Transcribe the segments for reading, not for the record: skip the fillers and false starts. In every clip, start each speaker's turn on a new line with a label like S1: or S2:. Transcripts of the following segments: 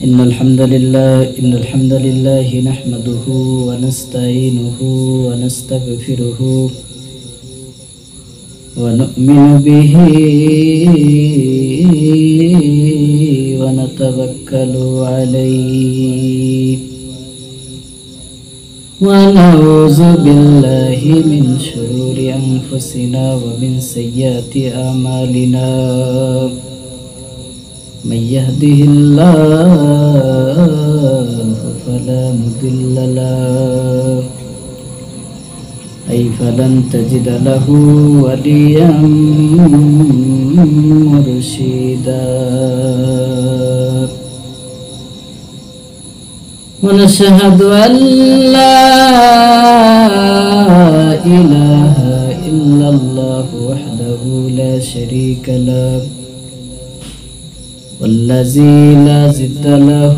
S1: إن الحمد لله نحمده ونستعينه ونستغفره ونؤمن به ونتوكل عليه ونعوذ بالله من شرور أنفسنا ومن سيئات أعمالنا من يهده الله فلا مضل له فلن تجد له وليا مرشدا ونشهد أن لا إله إلا الله وحده لا شريك له والذي لا ضد له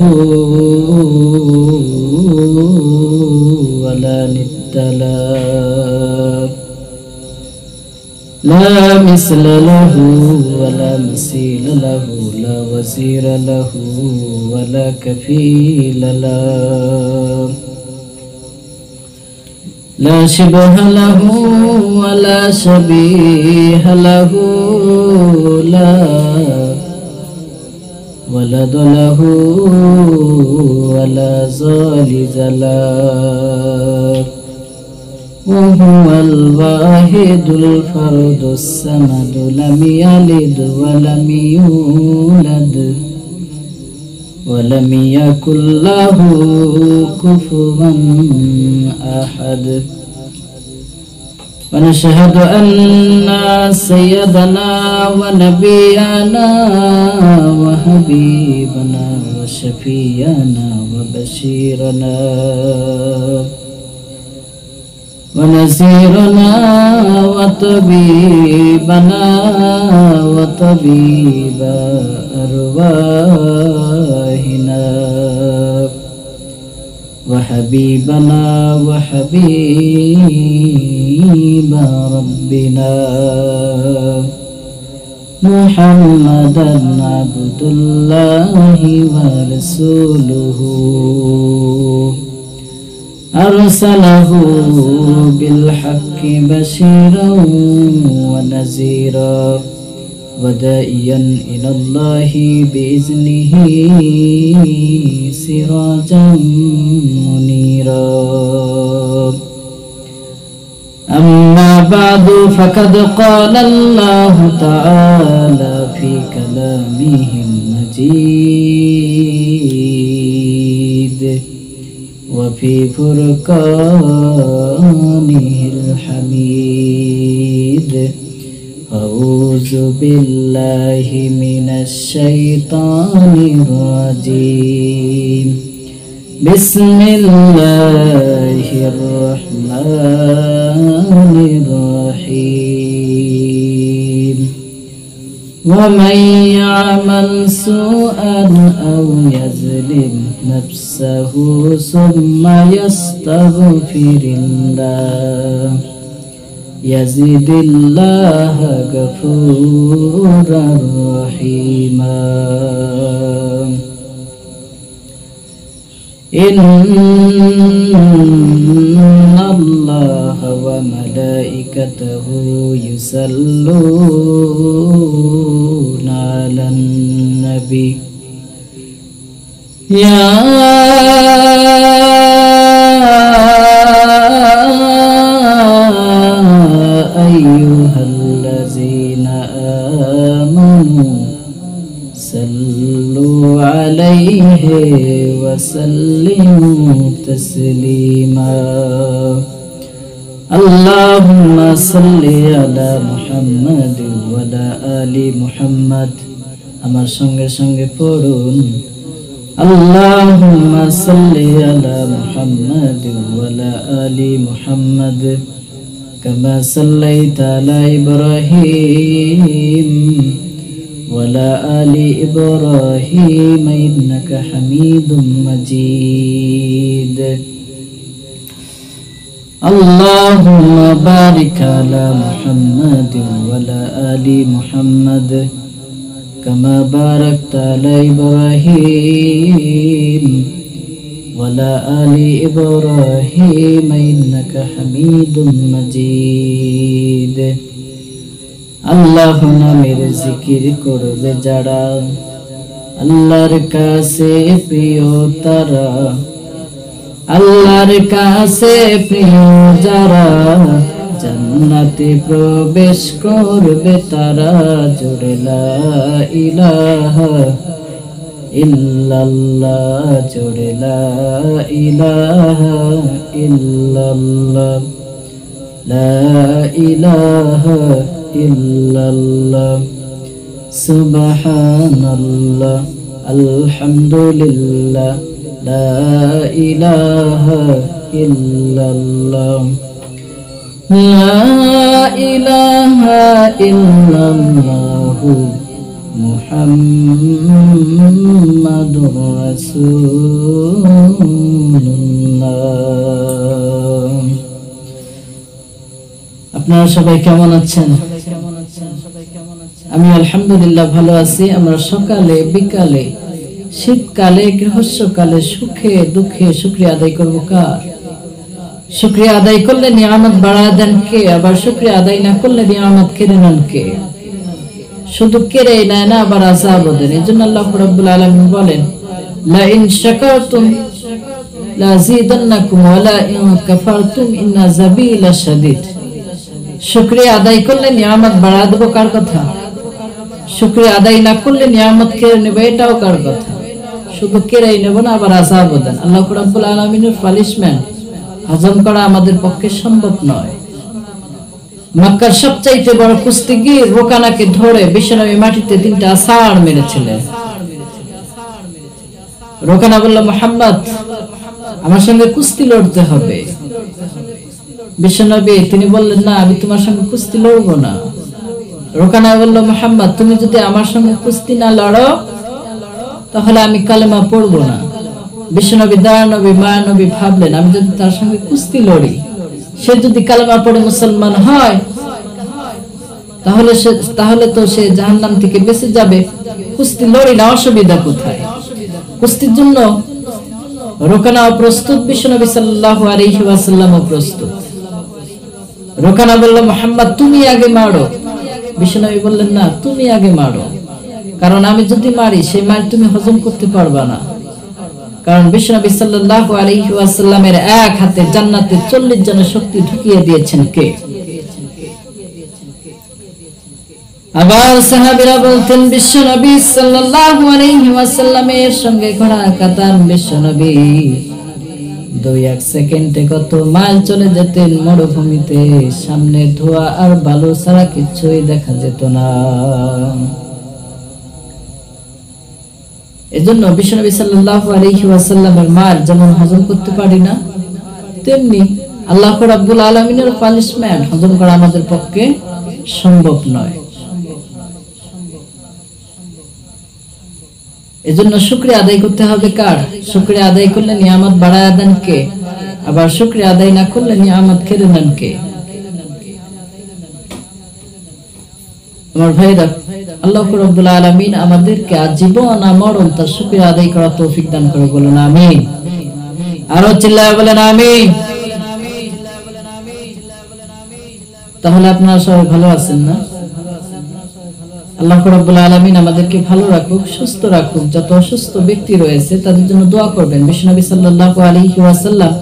S1: ولا ند له لا مثل له ولا مثيل له لا وزير له ولا كفيل له لا شبه له ولا شبيه له لا ولد له ولا والد له وهو الواحد الفرد الصمد لم يلد ولم يولد ولم يكن له كفوا أحد ونشهد أن سيدنا ونبينا وحبيبنا وشفيعنا وبشيرنا ونذيرنا وطبيبنا وطبيب أرواحنا وحبيبنا وحبيب ربنا محمدا عبد الله ورسوله أرسله بالحق بشيرا ونذيرا وداعيا إلى الله بإذنه سراجا منيرا أما بعد فقد قال الله تعالى في كلامه المجيد وفي فرقانه الحميد أعوذ بالله من الشيطان الرجيم بسم الله الرحمن الرحيم ومن يعمل سوءا أو يظلم نفسه ثم يستغفر الله يزد الله غفورا رحيما إن الله وملائكته يصلون على النبي يا أيها الذين آمنوا صلوا عليه وسلموا تسليما اللهم صل على محمد وعلى آل محمد আমার সঙ্গে সঙ্গে পড়ুন اللهم صل على محمد وعلى آل محمد كما صليت على إبراهيم وعلى آل إبراهيم إنك حميد مجيد اللهم بارك على محمد وعلى آل محمد كما باركت على إبراهيم وعلى آل إبراهيم إنك حميد مجيد আল্লাহ নামের জিকির করবে যারা আল্লাহর কাছে প্রিয় তারা আল্লাহর কাছে প্রিয় যারা জান্নাতে প্রবেশ করবে তারা জোরে লা ইলাহা ইল্লাল্লাহ জোরে লা ইলাহা ইল্লাল্লাহ লা ইলাহা ইল্লাল্লাহ সুবহানাল্লাহ আলহামদুলিল্লাহ লা ইলাহা ইল্লাল্লাহ লা ইলাহা ইল্লাল্লাহ মুহাম্মাদুর রাসূলুল্লাহ। আপনারা সবাই কেমন আছেন? আমি আলহামদুলিল্লাহ ভালো আছি। আমরা সকালে বিকালে শীতকালে গৃহস্থকালে সুখে দুঃখে শুকরিয়া আদায় করব কার? শুকরিয়া আদায় করলে নিয়ামত বাড়ায় দেন কে? আবার শুকরিয়া আদায় না করলে নিয়ামত কেড়ে নেন কে? শুধু কেড়ে নেয় না, আবার আযাবও দেন। এজন্য আল্লাহ রাব্বুল আলামিন বলেন লা ইন শাকারতুম লাযীদান্নাকুম ওয়া লা ইন কাফারতুম ইন্না আযাবি লাশাদীদ। শুকরিয়া আদায় করলে নিয়ামত বাড়া দেব কার কথা? শুকরিয়া আদায় না করলে নিয়ামত কেড়ে নেবে, এটাও কার কথা? শুধু কেড়েই নেব না, আবার আযাবও দেন। আল্লাহ রাব্বুল আলামিনের পানিশমেন্ট হজম করা আমাদের পক্ষে সম্ভব নয়। মক্কার সবচাইতে বড় কুস্তিগীর রোকানাকে ধরে বিশ্বনবী মাটিতে 3টা আছাড় মেরেছিলেন। রোকানা বলল, মুহাম্মদ আমার সঙ্গে কুস্তি লড়তে হবে। বিশ্বনবী তিনি বললেন, না, আমি তোমার সঙ্গে কুস্তি লড়বো না। রোকানা বলল, মুহাম্মদ তুমি যদি আমার সঙ্গে কুস্তি না লড়ো তাহলে আমি কালেমা পড়বো না। বিশ্বনবী দয়ানবী মায়ানবী ভাবলেন, আমি যদি তার সঙ্গে কুস্তি লড়ি, সে যদি কালেমা পড়ে মুসলমান হয় তাহলে তো সে জাহান্নাম থেকে বেঁচে যাবে। কুস্তি লড়ি না, অসুবিধা কোথায়? কুস্তির জন্য রোকানা প্রস্তুত, বিশ্বনবী সাল্লাল্লাহু আলাইহি ওয়াসাল্লাম প্রস্তুত। রোকানা বলল, মুহাম্মদ তুমি আগে মারো। বিশ্বনবী বললেন, না, তুমি আগে মারো, কারণ আমি যদি মারি সেই মার তুমি হজম করতে পারবা না। কারণ বিশ্বনবী সাল্লাল্লাহু আলাইহি ওয়াসাল্লামের এক হাতে জান্নাতে 40 জনের শক্তি ঢুকিয়ে দিয়েছেন কে? আবার সাহাবীরা বলতেন, বিশ্বনবী সাল্লাল্লাহু আলাইহি ওয়াসাল্লামের সঙ্গে ঘোড়া কাতার বিশ্বনবী 2-1 সেকেন্ডে কত মাইল চলে যেতেন মরুভূমিতে, সামনে ধোঁয়া আর বালু ছাড়া কিছুই দেখা যেত না। এজন্য বিশ্বনবী সাল্লাল্লাহু আলাইহি ওয়াসাল্লামের মার যেমন হজম করতে পারি না, তেমনি আল্লাহ রাব্বুল আলামিনের পানিশমেন্ট হজম করা আমাদের পক্ষে সম্ভব নয়। এজন্য শুকরিয়া আদায় করতে হবে কার? শুকরিয়া আদায় করলে নিয়ামত বাড়ায় দেন কে? আবার শুকরিয়া আদায় না করলে নিয়ামত কেড়ে নেন কে? আমার ভাইরা, আল্লাহ রাব্বুল আলামিন আমাদেরকে আজীবন আমরণ তার শুকরিয়া আদায় করার তৌফিক দান করে, বলুন আমিন। আরো চিল্লায় বলেন আমিন। তাহলে আপনারা সবাই ভালো আছেন না? আল্লাহ রাব্বুল আলামিন আমাদেরকে ভালো রাখুক, সুস্থ রাখুক। যত অসুস্থ ব্যক্তি রয়েছে তাদের জন্য দোয়া করবেন। বিশ্বনবী সাল্লাল্লাহু আলাইহি ওয়াসাল্লাম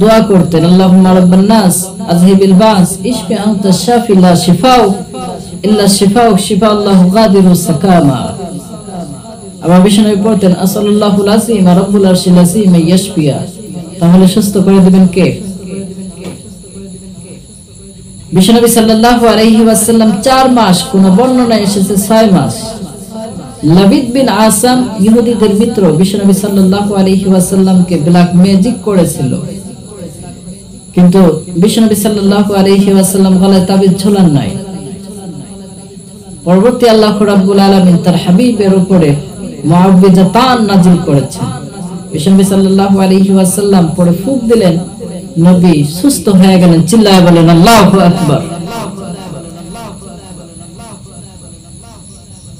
S1: দোয়া করতেন, আল্লাহুম্মা রাব্বান নাস আযহিবিল বাস ইশফি আনতা শাফি লা শিফাউ ইল্লা শিফাউক শিফাআল্লাহু গাদিরু সাকামা। আবার বিশ্বনবী পড়তেন, আসসাল্লাহুল আযীম রাব্বুল আরশিল আযীম ইয়াশফিয়া। তাহলে সুস্থ করে দিবেন কে? বিশ্বনবী সাল্লাল্লাহু আলাইহি ওয়াসাল্লাম 4 মাস, কোন বর্ণনায় এসেছে 6 মাস। লাবিদ বিন আসাম ইহুদিদের মিত্র বিশ্বনবী সাল্লাল্লাহু আলাইহি ওয়াসাল্লামকে ব্ল্যাক ম্যাজিক করেছিল, কিন্তু বিশ্বনবী সাল্লাল্লাহু আলাইহি ওয়াসাল্লাম গলায় তাবিজ ঝোলান নাই। পরবর্তী আল্লাহ রাব্বুল আলামিন তার হাবিবের উপরে মুআউযিজাতান নাযিল করেছেন। বিশ্বনবী সাল্লাল্লাহু আলাইহি ওয়াসাল্লাম পরে ফুঁক দিলেন, নবী সুস্থ হয়ে গেলেন। চিল্লায় বলেন আল্লাহু আকবার।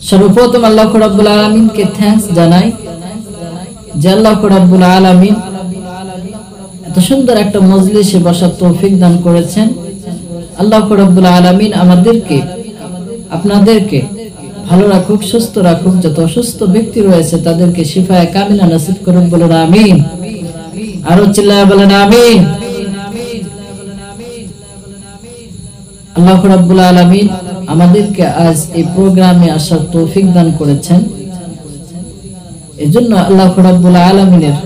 S1: সর্বপ্রথম আল্লাহ রাব্বুল আলামিনকে থ্যাঙ্কস জানাই যে আল্লাহ রাব্বুল আলামিন এত সুন্দর একটা মজলিসে বসার তৌফিক দান করেছেন। আল্লাহ রাব্বুল আলামিন আমাদেরকে আপনাদেরকে ভালো রাখুক, সুস্থ রাখুক। যত অসুস্থ ব্যক্তি রয়েছে তাদেরকে শিফায়ে কামিলা নসিব করুন, বলুন আমিন। আরো চিল্লায় বলেন আমিন। আল্লাহ রাব্বুল আলামিন আমাদেরকে আজ এই প্রোগ্রামে আসার তৌফিক দান করেছেন। এজন্য আল্লাহ রাব্বুল আলামিনের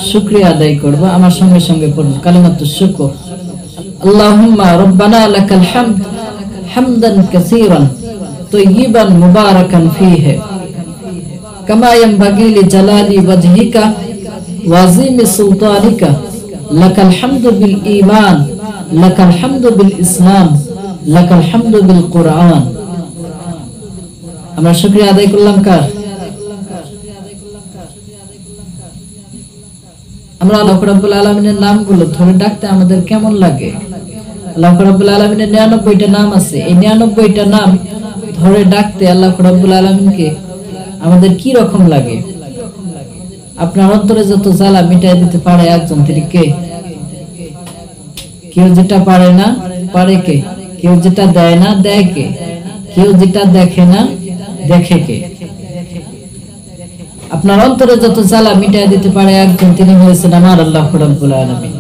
S1: শুকরিয়া আদায় করব। আমার সঙ্গে সঙ্গে পড়ুন কালিমাতুশ শুকর। আল্লাহুম্মা রাব্বানা লাকাল হামদ হামদান কাসীরান তাইয়িবান মুবারাকান ফীহি কামা ইয়ানবাগী লিজালালি ওয়াজহিকা ওয়া আযীমি সুলতানিকা লাকাল হামদু বিল ঈমান লাকাল হামদু বিল ইসলাম লাকাল হামদু বিল কুরআন। আমরা শুকরিয়া আদায় করলাম কার? আমরা আল্লাহ রাব্বুল আলামিনের নামগুলো ধরে ডাকতে আমাদের কেমন লাগে? আল্লাহ রাব্বুল আলামিনের 99টা নাম আছে। এই 99টা নাম ধরে ডাকতে আল্লাহ রাব্বুল আলামিনকে আমাদের কি রকম লাগে? আপনার অন্তরে যত জ্বালা মিটাই দিতে পারে একজন, তিনি কে? কেউ যেটা পারে না পারে কে? কেউ যেটা দেয় না দেয় কে? কেউ যেটা দেখে না দেখে কে? আপনার অন্তরে যত জ্বালা মিটাই দিতে পারে একজন, তিনি হয়েছেন আমার আল্লাহ রাব্বুল আলামিন।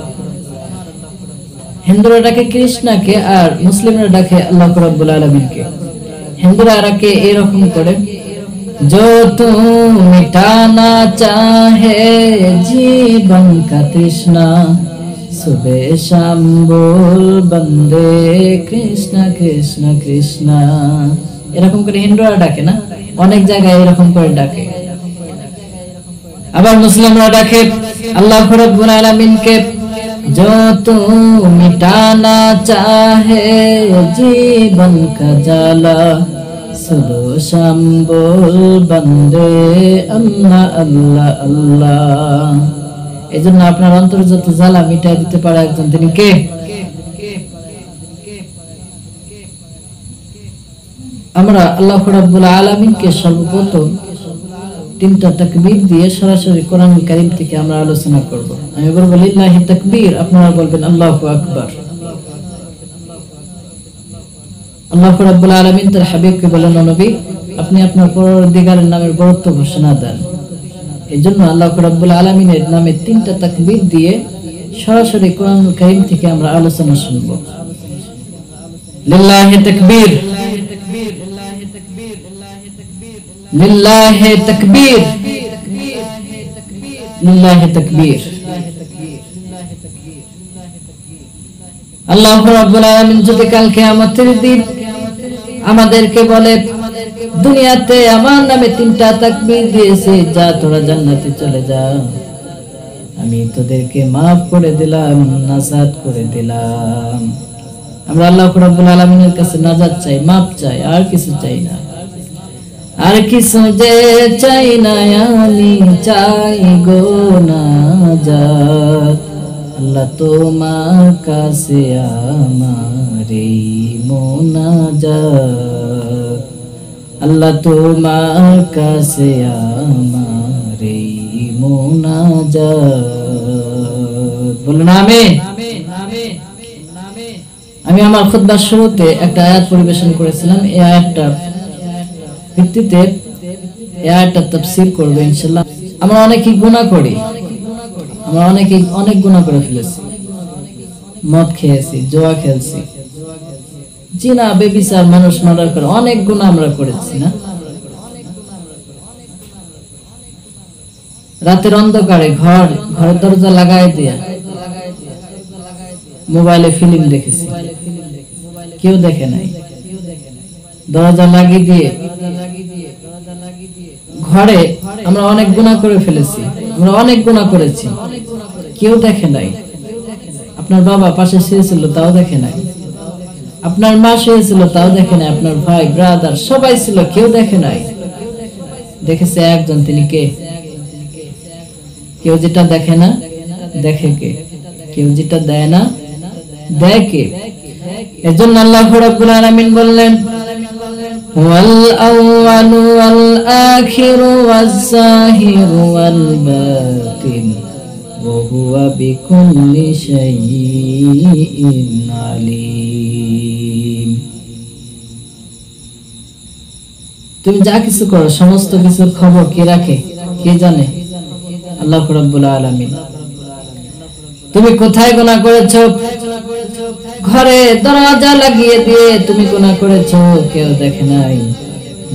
S1: হিন্দুরা ডাকে কৃষ্ণকে আর মুসলিমরা ডাকে আল্লাহ রাব্বুল আলামিনকে। হিন্দুরা ডাকে এরকম করে, जो तू मिटाना चाहे जीवन का तृष्णा सुबह शाम बोल बंदे कृष्ण कृष्ण कृष्ण। এরকম করে হিন্দুরা ডাকে না, অনেক জায়গায় এরকম করে ডাকে। আবার মুসলিমরা ডাকে আল্লাহ রাব্বুল আলামিনকে, जो तू मिटाना चाहे जीवन का जाला सुबह शाम बोल बंदे अल्लाह अल्लाह अल्लाह। এজন্য আপনার অন্তর যত জ্বালা মিটাই দিতে পারে একজন, তিনি কে? আমরা আল্লাহ রাব্বুল আলামিনকে সর্বপ্রথম 3টা তাকবীর দিয়ে সরাসরি কোরআনুল কারীম থেকে আমরা আলোচনা করব। আমি বলবো লিল্লাহি তাকবীর, আপনারা বলবেন আল্লাহু আকবার। আল্লাহ রাব্বুল আলামিন তার হাবিবকে বলেন, ও নবী, আপনি আপনার পরওয়ারদিগারের নামের গুরুত্ব ঘোষণা দেন। এজন্য আল্লাহ রাব্বুল আলামিনের নামে 3টা তাকবীর দিয়ে সরাসরি কোরআনুল কারীম থেকে আমরা আলোচনা শুনব। লিল্লাহি তাকবীর, লিল্লাহি তাকবীর, লিল্লাহি তাকবীর। আল্লাহ রাব্বুল আলামিন যদি কাল কিয়ামতের দিন আমাদেরকে বলে, দুনিয়াতে আমার নামে 3টা তাকবীর দিয়েছে, যা তোরা জান্নাতে চলে যা, আমি তোদেরকে maaf করে দিলাম, নাজাত করে দিলাম। আমরা আল্লাহ রাব্বুল আলামিনের কাছে নাজাত চাই, maaf চাই, আর কিছু চাই না। আর কিছু যে চাই না, আমি চাই গো নাজাত। আল্লাহ তোমার কাছে আমার এই মোনাজাত, আল্লাহ তোমার কাছে আমার এই মোনাজাত। বলুন আমিন। আমি আমার খুতবার শুরুতে একটা আয়াত পরিবেশন করেছিলাম। এই আয়াতটা ভিত্তিতে এই আয়াতটা তাফসীর করব ইনশাআল্লাহ। আমরা অনেকেই গুনাহ করি, আমরা অনেকেই অনেক গুনাহ করে ফেলেছি। মদ খেয়েছি, জুয়া খেলছি, জিনা, বেবিচার, মানুষ মার্ডার করে, অনেক গুনাহ আমরা করেছি না? রাতের অন্ধকারে ঘরের দরজা লাগাই দিয়া মোবাইলে ফিল্ম দেখেছি, কেউ দেখে নাই। দরজা লাগিয়ে দিয়ে ঘরে আমরা অনেক গুনাহ করে ফেলেছি, আমরা অনেক গুনাহ করেছি, কেউ দেখে নাই। আপনার বাবা পাশে শুয়েছিল, তাও দেখে নাই। আপনার মা শুয়েছিল, তাও দেখে নাই। আপনার ভাই, ব্রাদার সবাই ছিল, কেউ দেখে নাই। দেখেছে একজন, তিনি কে? কেউ যেটা দেখে না দেখে কে? কেউ যেটা দেয় না দেয় কে? এজন্য আল্লাহ রাব্বুল আলামিন বললেন, والأول والآخر والظاهر والباطن وهو بكل شيء عليم। তুমি যা কিছু করো সমস্ত কিছুর খবর কে রাখে, কে জানে? আল্লাহ রাব্বুল আলামিন। তুমি কোথায় গুনাহ করেছো, ঘরে দরজা লাগিয়ে দিয়ে তুমি গুনাহ করেছো, কেউ দেখে নাই,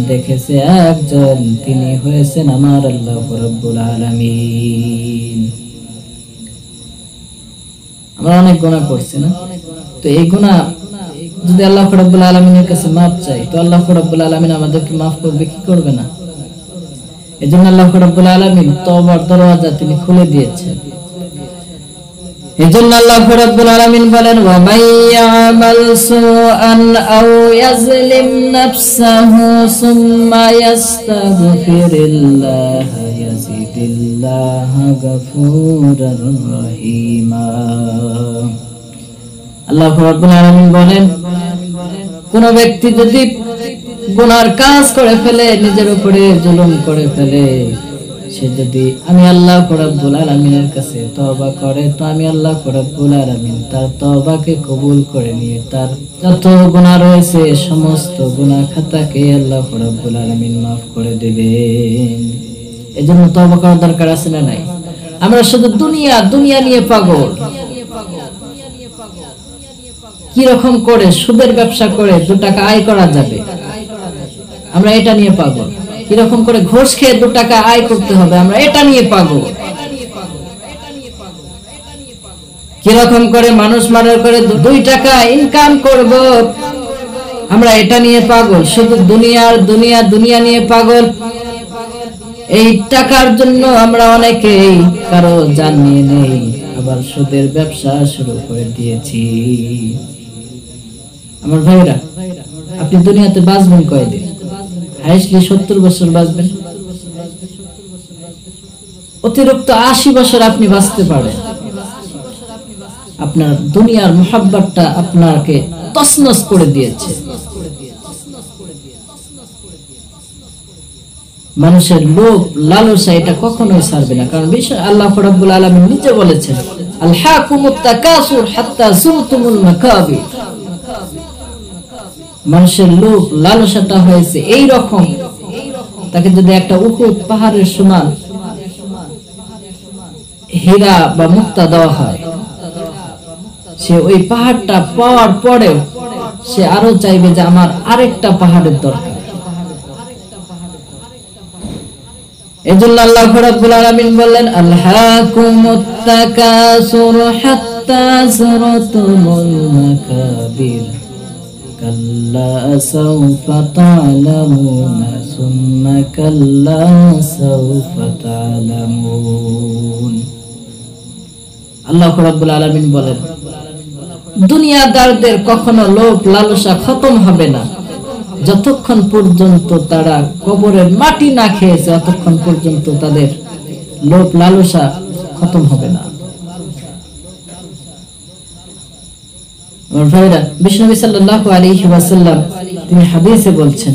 S1: দেখেছে একজন, তিনি হয়েছেন আমার আল্লাহ রাব্বুল আলামিন। আমরা অনেক গুনাহ করছি না? তো এই গুনাহ যদি আল্লাহ রাব্বুল আলামিনের কাছে মাফ চাই, তো আল্লাহ রাব্বুল আলামিন আমাদেরকে মাফ করবে কি করবে না? এজন্য আল্লাহ রাব্বুল আলামিন তওবার দরজা তিনি খুলে দিয়েছেন। এজন্য আল্লাহ রাব্বুল আলামিন বলেন, ওয়া মাইয়ামাল সুআন আও ইয়াজলিম নাফসাহু সুম্মা ইয়াস্তাগফিরিল্লাহ ইয়াজিদিল্লাহ গফুরার রহিমা। আল্লাহ রাব্বুল আলামিন বলেন, কোন ব্যক্তি যদি গুনার কাজ করে ফেলে, নিজের উপরে জুলুম করে ফেলে, সে যদি আমি আল্লাহ রাব্বুল আলামিনের কাছে তওবা করে, তো আমি আল্লাহ রাব্বুল আলামিন তার তওবাকে কবুল করে নিয়ে তার যত গুনাহ রয়েছে সমস্ত গুনাহ খাতাকে আল্লাহ রাব্বুল আলামিন maaf করে দেবেন। এজন্য তওবা করার দরকার আছে না নাই? আমরা শুধু দুনিয়া নিয়ে পাগল। কি রকম করে সুদের ব্যবসা করে 2 টাকা আয় করা যাবে, আমরা এটা নিয়ে পাগল। কি রকম করে ঘুষ খেয়ে 2 টাকা আয় করতে হবে, আমরা এটা নিয়ে পাগল। কি রকম করে মানুষ মার্ডার করে 2 টাকা ইনকাম করব, আমরা এটা নিয়ে পাগল। শুধু দুনিয়া নিয়ে পাগল। এই টাকার জন্য আমরা অনেকেই কারো জান নিয়ে নেই, আবার সুদের ব্যবসা শুরু করে দিয়েছি। আমার ভাইরা, আপনি দুনিয়াতে বাঁচবেন কয়দিন? হাইস্টলি 70 বছর বাঁচবেন। অতিরিক্ত 80 বছর আপনি বাঁচতে পারেন। আপনার দুনিয়ার মুহাব্বতটা আপনাকে তছনছ করে দিয়েছে। মানুষের লোভ লালসা এটা কখনোই ছাড়বে না, কারণ আল্লাহ রাব্বুল আলামিন নিজে বলেছেন, আলহাকুমুত তাকাসুর হাত্তা যুরতুমুল মাকাবির। মানুষের লোভ লালসাটা হয়েছে এই রকম, তাকে যদি একটা উহুদ পাহাড়ের সমান হীরা বা মুক্তা দেওয়া হয়, সে ওই পাহাড়টা পাওয়ার পরেও সে আরো চাইবে যে আমার আরেকটা পাহাড়ের দরকার। এজন্য আল্লাহ রাব্বুল আলামিন বললেন, আলহাকুমুত তাকাসুর হাত্তা যুরতুমুল মাকাবির কাল্লা সাওফা তা'লামুনা সুম্মা কাল্লা সাওফা তা'লামুন। আল্লাহ রাব্বুল আলামিন বলেন, দুনিয়াদারদের কখনো লোভ লালসা খতম হবে না যতক্ষণ পর্যন্ত তারা কবরের মাটি না খেয়েছে, ততক্ষণ পর্যন্ত তাদের লোভ লালসা খতম হবে না। আমার ভাইরা, বিশ্বনবী সাল্লাল্লাহু আলাইহি ওয়াসাল্লাম তিনি হাদিসে বলছেন,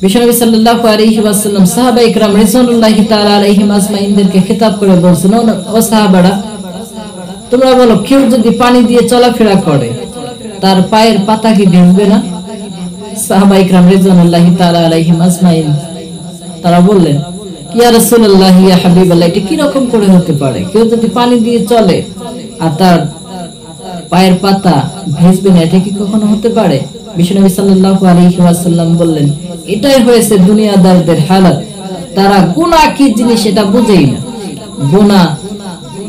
S1: বিশ্বনবী সাল্লাল্লাহু আলাইহি ওয়াসাল্লাম সাহাবা ইকরাম রিজওয়ানুল্লাহি তাআলা আলাইহিম আজমাইনদেরকে খেতাব করে বলছেন, ও সাহাবারা, তোমরা বলো, কেউ যদি পানি দিয়ে চলাফেরা করে তার পায়ের পাতা কি ভিজবে না? সাহাবা ইকরাম রিজওয়ানুল্লাহি তাআলা আলাইহিম আজমাইন তারা বললেন, ইয়া রাসূলুল্লাহ, ইয়া হাবিবাল্লাহ, এটা কি রকম করে হতে পারে? কেউ যদি পানি দিয়ে চলে আর তার পায়ের পাতা ভিজবে না, এটা কি কখনো হতে পারে? বিশ্বনবী সাল্লাল্লাহু আলাইহি ওয়াসাল্লাম বললেন, এটাই হয়েছে দুনিয়াদারদের হালাত। তারা গুনাহ কি জিনিস এটা বুঝেই না। গুনাহ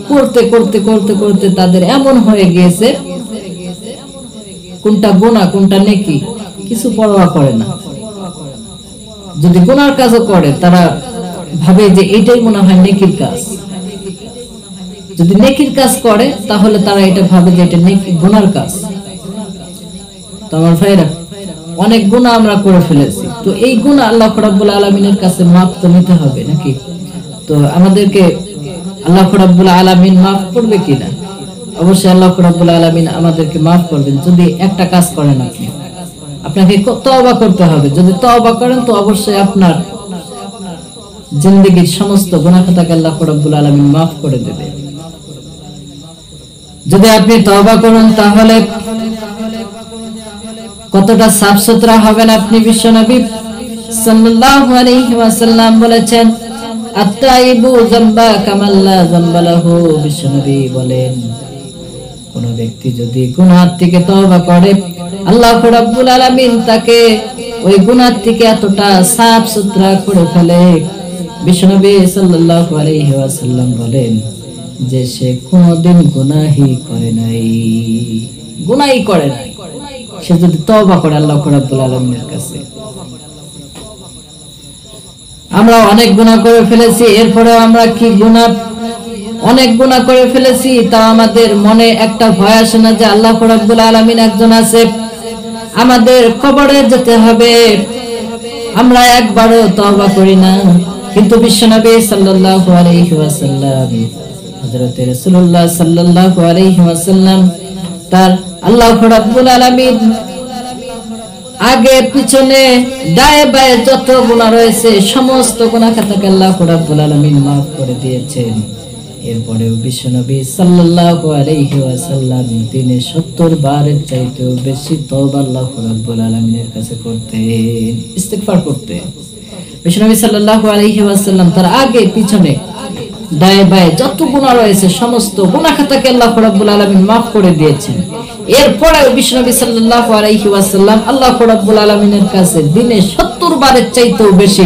S1: করতে করতে করতে করতে তাদের এমন হয়ে গিয়েছে, কোনটা গুনাহ কোনটা নেকি কিছু পরোয়া করে না। যদি গুনার কাজও করে তারা ভাবে যে এটাই মনে হয় নেকির কাজ। যদি নেকির কাজ করে তাহলে তারা এটা ভাবে যে এটা নেকি গুনার কাজ। তো আমার ভাইরা, অনেক গুনাহ আমরা করে ফেলেছি, তো এই গুনাহ আল্লাহ রাব্বুল আলামিনের কাছে মাফ তো নিতে হবে নাকি? তো আমাদেরকে আল্লাহ রাব্বুল আলামিন মাফ করবে কিনা? অবশ্যই আল্লাহ রাব্বুল আলামিন আমাদেরকে মাফ করবেন যদি একটা কাজ করেন আপনি। আপনাকে তওবা করতে হবে। যদি তওবা করেন তো অবশ্যই আপনার জিন্দেগীর সমস্ত গুনাহ খাতাকে আল্লাহ রাব্বুল আলামিন maaf করে দেবে। যদি আপনি তওবা করেন তাহলে কতটা সাফ সুতরা হবেন আপনি। বিশ্বনবী সাল্লাল্লাহু আলাইহি ওয়াসাল্লাম বলেছেন, আত-তাইবু যামবা কামাল লা যামবা লাহু। বিশ্বনবী বলেন, কোন ব্যক্তি যদি গুনাহ থেকে তওবা করে আল্লাহ রাব্বুল আলামিন তাকে ওই গুনাহ থেকে এতটা সাফ সুতরা করে ফেলে। বিশ্বনবী সাল্লাল্লাহু আলাইহি ওয়াসাল্লাম বলেন যে সে কোনদিন গুনাহই করে নাই, সে যদি তওবা করে আল্লাহ রাব্বুল আলামিনের কাছে। আমরা অনেক গুনাহ করে ফেলেছি, এরপরেও আমরা কি অনেক গুনাহ করে ফেলেছি, তা আমাদের মনে একটা ভয় আসে না যে আল্লাহ রাব্বুল আলামিন একজন আছে, আমাদের কবরে যেতে হবে। আমরা একবারও তওবা করি না। কিন্তু বিশ্বনবী সাল্লাল্লাহু আলাইহি ওয়াসাল্লাম, হযরত রাসূলুল্লাহ সাল্লাল্লাহু আলাইহি ওয়াসাল্লাম তার আল্লাহ রাব্বুল আলামিন আগে পিছনে ডায়ে বায়ে যত গুনাহ রয়েছে সমস্ত গুনাহ খাতাকে আল্লাহ রাব্বুল আলামিন maaf করে দিয়েছেন। এরপরেও বিশ্বনবী সাল্লাল্লাহু আলাইহি ওয়াসাল্লাম দিনে 70 বারের চাইতেও বেশি তওবা আল্লাহ রাব্বুল আলামিনের কাছে করতেন, ইস্তিগফার করতেন। বিশ্বনবী সাল্লাল্লাহু আলাইহি ওয়াসাল্লাম তার আগে পিছনে ডায়ে বায়ে যত গুনাহ রয়েছে সমস্ত গুনাহ খাতাকে আল্লাহ রাব্বুল আলামিন maaf করে দিয়েছেন। এরপরেও বিশ্বনবী সাল্লাল্লাহু আলাইহি ওয়াসাল্লাম আল্লাহ রাব্বুল আলামিনের কাছে দিনে 70 বারের চাইতেও বেশি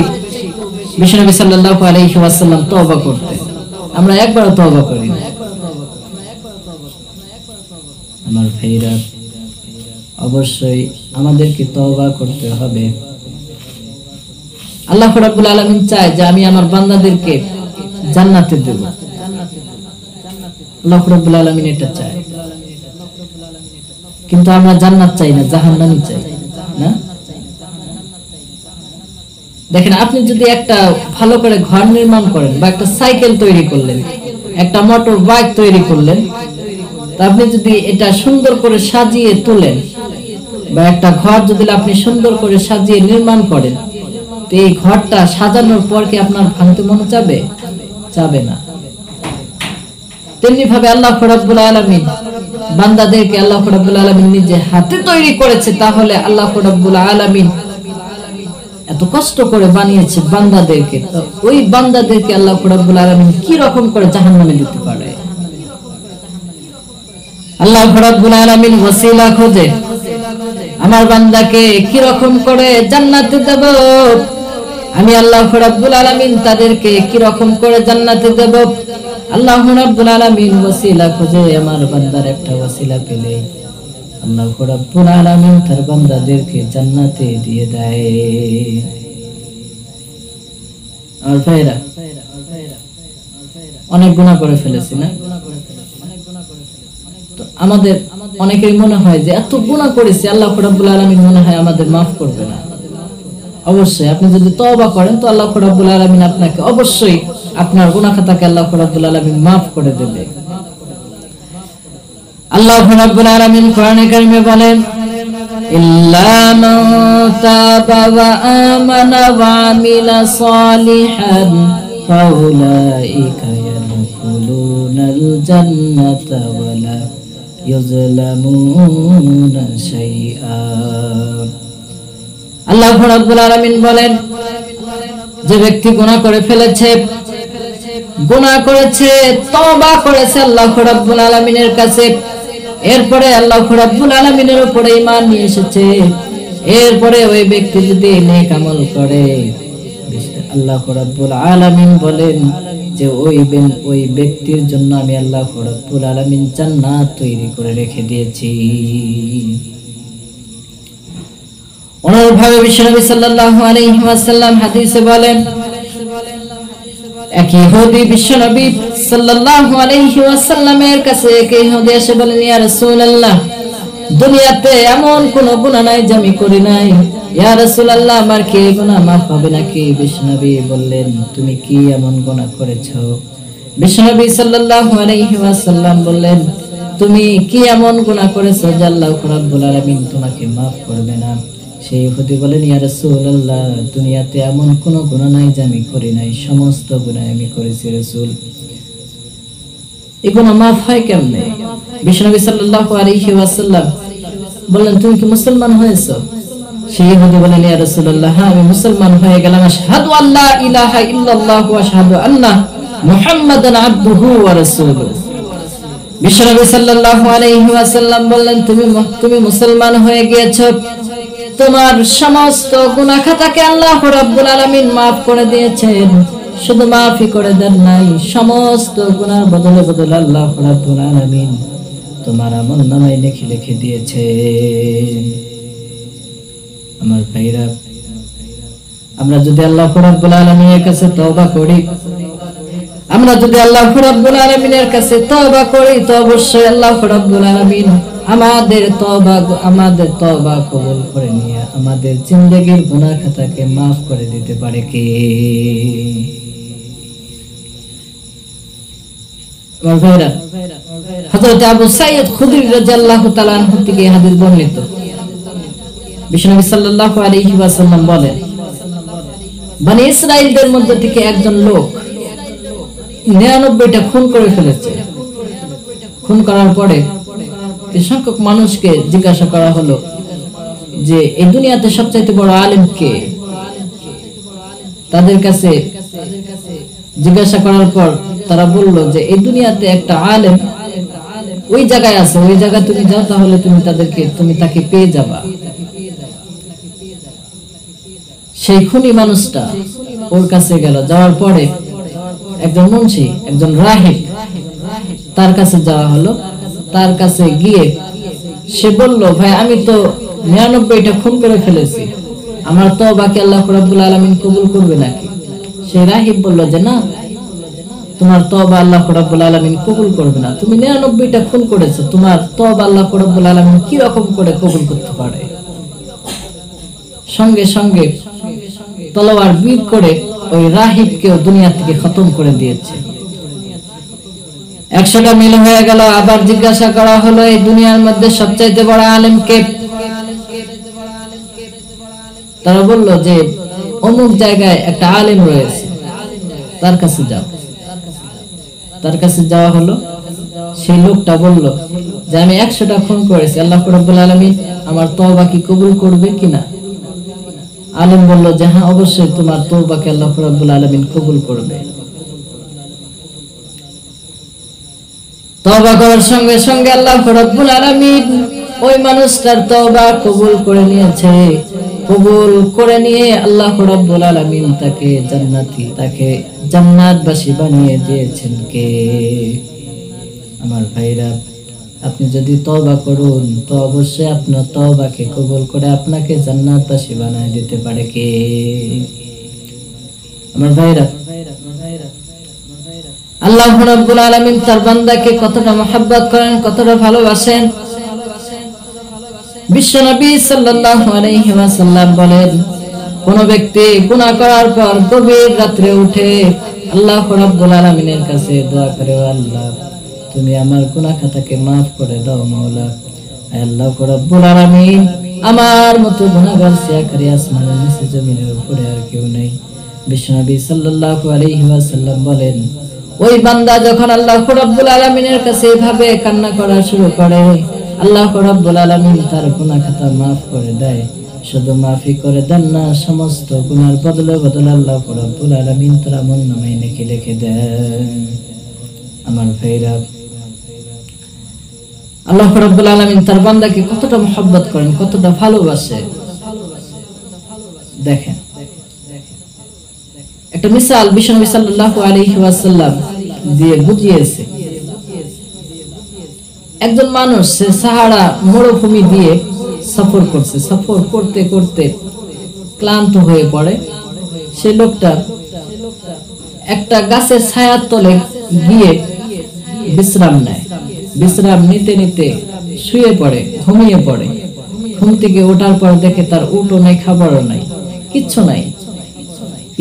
S1: বিশ্বনবী সাল্লাল্লাহু আলাইহি ওয়াসাল্লাম তওবা করতেন। আমরা একবারও তওবা করি না। আমার ভাইরা, অবশ্যই আমাদেরকে তওবা করতে হবে। আল্লাহ রাব্বুল আলামিন চায় যে আমি আমার বান্দাদেরকে জান্নাতে দেব। আল্লাহ রাব্বুল আলামিন এটা চায়, কিন্তু আমরা জান্নাত চাই না, জাহান্নামই চাই না। দেখেন, আপনি যদি একটা ভালো করে ঘর নির্মাণ করেন বা একটা সাইকেল তৈরি করলেন, একটা মোটর বাইক তৈরি করলেন, তা আপনি যদি এটা সুন্দর করে সাজিয়ে তোলেন বা একটা ঘর যদি আপনি সুন্দর করে সাজিয়ে নির্মাণ করেন, তো এই ঘরটা সাজানোর পর কি আপনার ভাঙতে মনে চাবে? চাবে না। তেমনি ভাবে আল্লাহ রাব্বুল আলামিন বান্দাদেরকে আল্লাহ রাব্বুল আলামিন নিজে হাতে তৈরি করেছে, তাহলে আল্লাহ রাব্বুল আলামিন এত কষ্ট করে বানিয়েছে বান্দাদেরকে, তো ওই বান্দাদেরকে আল্লাহ রাব্বুল আলামিন কি রকম করে জাহান্নামে দিতে পারে? আল্লাহ রাব্বুল আলামিন ওসিলা খোঁজে, আমার বান্দাকে কি রকম করে জান্নাতে দেব, আমি আল্লাহ রাব্বুল আলামিন তাদেরকে কি রকম করে জান্নাতে দেব। আল্লাহ রাব্বুল আলামিন ওসিলা খোঁজে, আমার বান্দার একটা ওসিলা পেলে আল্লাহ রাব্বুল আলামিন তার বান্দাদেরকে জান্নাতে দিয়ে দেয়। আর ভাইরা, অনেক গুনাহ করে ফেলেছি না? তো আমাদের অনেকেই মনে হয় যে এত গুনাহ করেছি, আল্লাহ রাব্বুল আলামিন মনে হয় আমাদের maaf করবে না। অবশ্যই আপনি যদি তওবা করেন তো আল্লাহ রাব্বুল আলামিন আপনাকে অবশ্যই আপনার গুনাহ খাতাকে আল্লাহ রাব্বুল আলামিন maaf করে দেবে। আল্লাহ রাব্বুল আলামিন কোরআনে কারিমে বলেন, ইল্লা মান তাবা ওয়া আমানা ওয়া আমিলা সালিহান ফাউলাইকা ইয়াদখুলুনাল জান্নাতা ওয়া লা ইউযলামুনা শাইআ। আল্লাহ রাব্বুল আলামিন বলেন, যে ব্যক্তি গুনাহ করে ফেলেছে, গুনাহ করেছে, তওবা করেছে আল্লাহ রাব্বুল আলামিনের কাছে, এরপরে আল্লাহ রাব্বুল আলামিনের উপরে ঈমান নিয়ে এসেছে, এরপরে ওই ব্যক্তি যদি নেক আমল করে, আল্লাহ রাব্বুল আলামিন বলেন যে ওই ব্যক্তির জন্য আমি আল্লাহ রাব্বুল আলামিন জান্নাত তৈরি করে রেখে দিয়েছি। অনুরূপভাবে বিশ্বনবী সাল্লাল্লাহু আলাইহি ওয়াসাল্লাম হাদিসে বলেন, এক ইহুদি বিশ্বনবী সাল্লাল্লাহু আলাইহি ওয়াসাল্লামের কাছে এক ইহুদি এসে বলেন, ইয়া রাসূলুল্লাহ, দুনিয়াতে এমন কোন গুনাহ নাই যে আমি করি নাই, ইয়া রাসূলুল্লাহ, আমার কি গুনাহ maaf হবে নাকি? বিশ্বনবী বললেন, তুমি কি এমন গুনাহ করেছো? বিশ্বনবী সাল্লাল্লাহু আলাইহি ওয়াসাল্লাম বললেন, তুমি কি এমন গুনাহ করেছো যে আল্লাহ রাব্বুল আলামিন তোমাকে maaf করবে না? সেই ইহুদি বলেন, ইয়া রাসূলুল্লাহ, দুনিয়াতে এমন কোনো গুনাহ নাই যে আমি করি নাই, সমস্ত গুনাহ আমি করেছি রাসূল। এই গুনাহ মাফ হয় কেমনে? বিশ্বনবী সাল্লাল্লাহু আলাইহি ওয়াসাল্লাম বললেন, তুমি কি মুসলমান হয়েছো? সেই ইহুদি বলেন, ইয়া রাসূলুল্লাহ, হ্যাঁ আমি মুসলমান হয়ে গেলাম। আশহাদু আল্লা ইলাহা ইল্লাল্লাহ ওয়া আশহাদু আন্না মুহাম্মাদান আবদুহু ওয়া রাসূলুহু। বিশ্বনবী সাল্লাল্লাহু আলাইহি ওয়াসাল্লাম বললেন, তুমি মুসলমান হয়ে গিয়েছো, তোমার সমস্ত গুনাহ খাতাকে আল্লাহ রাব্বুল আলামিন maaf করে দিয়েছেন। শুধু মাফই করে দেন নাই, সমস্ত গুনার বদলে বদলে আল্লাহ রাব্বুল আলামিন তোমার আমলনামায় লিখে লিখে দিয়েছে। আমার ভাইরা, আমরা যদি আল্লাহ রাব্বুল আলামিনের কাছে তওবা করি, আমরা যদি আল্লাহ রাব্বুল আলামিনের কাছে তওবা করি, তো অবশ্যই আল্লাহ রাব্বুল আলামিন আমাদের তওবা কবুল করে নিয়ে আমাদের জিন্দেগীর গুনাহ খাতাকে maaf করে দিতে পারে কে? আমার ভাইরা, হযরত আবু সাঈদ খুদরি রাদিয়াল্লাহু তাআলা আনহু থেকে হাদিস বর্ণিত। বিশ্বনবী সাল্লাল্লাহু আলাইহি ওয়াসাল্লাম বলেন, বনি ইসরাঈলদের মধ্যে থেকে একজন লোক 99টা খুন করে ফেলেছে। খুন করার পরে এই সংখ্যক মানুষকে জিজ্ঞাসা করা হলো যে এই দুনিয়াতে সবচেয়ে বড় আলেম কে? তাদের কাছে জিজ্ঞাসা করার পর তারা বলল যে এই দুনিয়াতে একটা আলেম ওই জায়গায় আছে, ওই জায়গা তুমি যাও, তাহলে তুমি তাকে পেয়ে যাবা। সেই খুনি মানুষটা ওর কাছে গেল। যাওয়ার পরে একজন মুন্সি, একজন রাহিব, তার কাছে যাওয়া হলো। তার কাছে গিয়ে সে বলল, ভাই আমি তো 99টা খুন করে ফেলেছি, আমার তওবা কি আল্লাহ রাব্বুল আলামিন কবুল করবে নাকি? সেই রাহিব বলল যে না, তোমার তওবা আল্লাহ রাব্বুল আলামিন কবুল করবে না। তুমি 99টা খুন করেছো, তোমার তওবা আল্লাহ রাব্বুল আলামিন কি রকম করে কবুল করতে পারে? সঙ্গে সঙ্গে তলোয়ার বের করে ওই রাহিবকেও দুনিয়া থেকে খতম করে দিয়েছে। 100টা মিল হয়ে গেল। আবার জিজ্ঞাসা করা হলো, এই দুনিয়ার মধ্যে সবচেয়ে বড় আলেম কে? তারা বলল যে অমুক জায়গায় একটা আলেম রয়েছে, তার কাছে যাও। তার কাছে যাওয়া হলো। সেই লোকটা বলল যে আমি 100টা খুন করেছি, আল্লাহ রাব্বুল আলামিন আমার তওবা কি কবুল করবে কিনা? আলেম বলল যে হ্যাঁ, অবশ্যই তোমার তওবাকে আল্লাহ রাব্বুল আলামিন কবুল করবে। তওবা করার সঙ্গে সঙ্গে আল্লাহ রাব্বুল আলামিন ওই মানুষটার তওবা কবুল করে নিয়েছে। কবুল করে নিয়ে আল্লাহ রাব্বুল আলামিন তাকে জান্নাতবাসী বানিয়ে দিয়েছেন কে? আমার ভাইরা, আপনি যদি তওবা করুন তো অবশ্যই আপনার তওবাকে কবুল করে আপনাকে জান্নাতবাসী বানিয়ে দিতে পারে কে? আমার ভাইরা, আল্লাহ রাব্বুল আলামিন তার বান্দাকে কতটা মহব্বত করেন, কতটা ভালোবাসেন। বিশ্বনবী সাল্লাল্লাহু আলাইহি ওয়াসাল্লাম বলেন, কোন ব্যক্তি গুনাহ করার পর গভীর রাতে উঠে আল্লাহ রাব্বুল আলামিনের কাছে দোয়া করে, আল্লাহ তুমি আমার গুনাহ খাতাকে maaf করে দাও মাওলা। আল্লাহ রাব্বুল আলামিন আমার মতো গুনাহগার সিয়াকারী আসমানের নিচে জমিনের উপরে আর কেউ নাই। বিশ্বনবী সাল্লাল্লাহু আলাইহি ওয়াসাল্লাম বলেন, ওই বান্দা যখন আল্লাহ রাব্বুল আলামিনের কাছে এভাবে কান্না করা শুরু করে, আল্লাহ রাব্বুল আলামিন তার গুনাহ খাতা maaf করে দেয়। শুধু মাফই করে দেন না, সমস্ত গুনার বদলে বদলে আল্লাহ রাব্বুল আলামিন তার আমলনামায় লিখে দেন। আমার ভাইরা, আল্লাহ রাব্বুল আলামিন তার বান্দাকে কতটা মহব্বত করেন, কতটা ভালোবাসে। দেখেন, একটা মিসাল বিশ্বনবী সাল্লাল্লাহু আলাইহি ওয়াসাল্লাম দিয়ে বুঝিয়েছে। একজন মানুষ সে সাহারা মরুভূমি দিয়ে সফর করছে। সফর করতে করতে ক্লান্ত হয়ে পড়ে। সে লোকটা একটা গাছের ছায়ার তলে গিয়ে বিশ্রাম নেয়। বিশ্রাম নিতে নিতে শুয়ে পড়ে, ঘুমিয়ে পড়ে। ঘুম থেকে ওঠার পর দেখে তার উটও নাই, খাবারও নাই, কিচ্ছু নাই।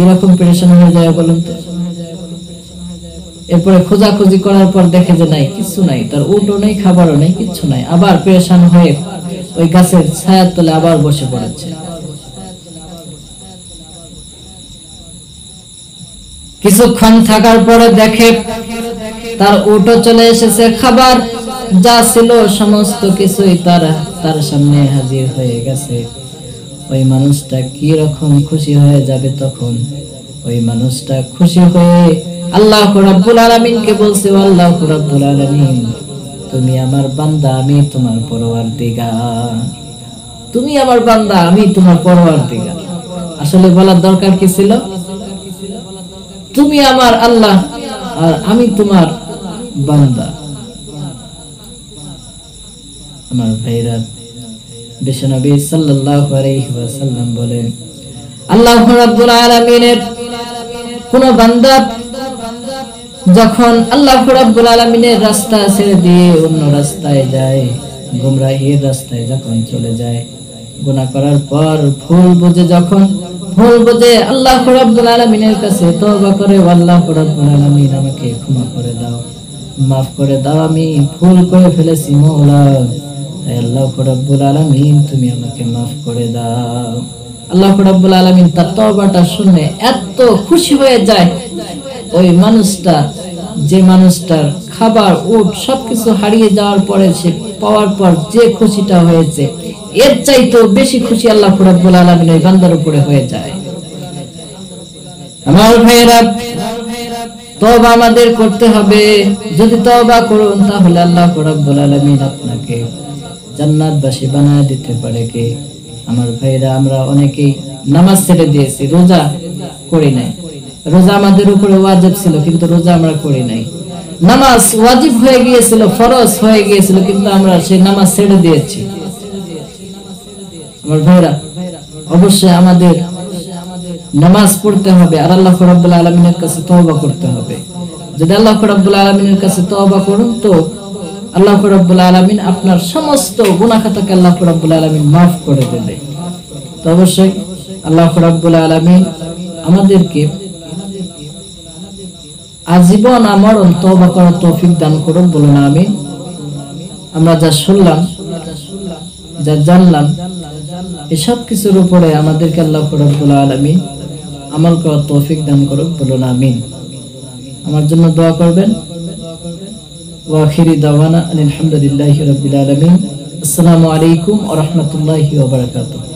S1: এরকম পেরেশান হয়ে যায় বলুন তো। এরপরে খোঁজাখুঁজি করার পর দেখে যে নাই, কিছু নাই, তার উটও নেই, খাবারও নেই, কিচ্ছু নাই। আবার পেরেশান হয়ে ওই গাছের ছায়ার তলে আবার বসে পড়েছে। কিছুক্ষণ থাকার পরে দেখে তার উটও চলে এসেছে, খাবার যা ছিল সমস্ত কিছুই তার সামনে হাজির হয়ে গেছে। ওই মানুষটা কি রকম খুশি হয়ে যাবে তখন? ওই মানুষটা খুশি হয়ে আল্লাহ রাব্বুল আলামিনকে বলছে, আল্লাহ রাব্বুল আলামিন, তুমি আমার বান্দা, আমি তোমার পরওয়ারদিগার। তুমি আমার বান্দা, আমি তোমার পরওয়ারদিগার। আসলে বলার দরকার কি ছিল? তুমি আমার আল্লাহ আর আমি তোমার বান্দা। আমার ভাইরা, বিশ্বনবী সাল্লাল্লাহু আলাইহি ওয়াসাল্লাম বলেন, আল্লাহ রাব্বুল আলামিনের কোন বান্দা যখন আল্লাহ রাব্বুল আলামিনের রাস্তা ছেড়ে দিয়ে অন্য রাস্তায় যায়, গুমরাহির রাস্তায় যখন চলে যায়, গুনাহ করার পর ভুল বুঝে আল্লাহ রাব্বুল আলামিনের কাছে তওবা করে, আল্লাহ রাব্বুল আলামিন আমাকে ক্ষমা করে দাও, মাফ করে দাও, আমি ভুল করে ফেলেছি মাওলা, আল্লাহ রাব্বুল আলামিন তুমি আমাকে মাফ করে দাও। আল্লাহ রাব্বুল আলামিন তার তওবাটা শুনে এত খুশি হয়ে যায়, ওই মানুষটা, যে মানুষটার খাবার উট সবকিছু হারিয়ে যাওয়ার পরে সে পাওয়ার পর যে খুশিটা হয়েছে, এর চাইতেও বেশি খুশি আল্লাহ রাব্বুল আলামিনের বান্দার উপরে হয়ে যায়। আমার ভাইরা, তওবা আমাদের করতে হবে। যদি তওবা করুন তাহলে আল্লাহ রাব্বুল আলামিন আপনাকে জান্নাতবাসী বানায় দিতে পারে কে? আমার ভাইরা, আমরা অনেকেই নামাজ ছেড়ে দিয়েছি, রোজা করি নাই। রোজা আমাদের উপরে ওয়াজিব ছিল কিন্তু রোজা আমরা করি নাই। নামাজ ওয়াজিব হয়ে গিয়েছিল, ফরজ হয়ে গিয়েছিল, কিন্তু আমরা সেই নামাজ ছেড়ে দিয়েছি। আমার ভাইরা, অবশ্যই আমাদের নামাজ পড়তে হবে আর আল্লাহ রাব্বুল আলামিনের কাছে তওবা করতে হবে। যদি আল্লাহ রাব্বুল আলামিনের কাছে তওবা করুন তো আল্লাহ রাব্বুল আলামিন আপনার সমস্ত গুনাহ খাতাকে আল্লাহ রাব্বুল আলামিন maaf করে দেবে। তো অবশ্যই আল্লাহ রাব্বুল আলামিন আমাদেরকে আজীবন আমরণ তওবা করার তৌফিক দান করুন, বলুন আমিন। আমরা যা শুনলাম, যা জানলাম, এসব কিছুর উপরে আমাদেরকে আল্লাহ রাব্বুল আলামিন আমল করার তৌফিক দান করুন, বলুন আমিন। আমার জন্য দোয়া করবেন। ওয়া আখিরি দাওয়ানা আলহামদুলিল্লাহি রাব্বিল আলামিন। আসসালামু আলাইকুম ওয়া রাহমাতুল্লাহি ওয়া বারাকাতুহু।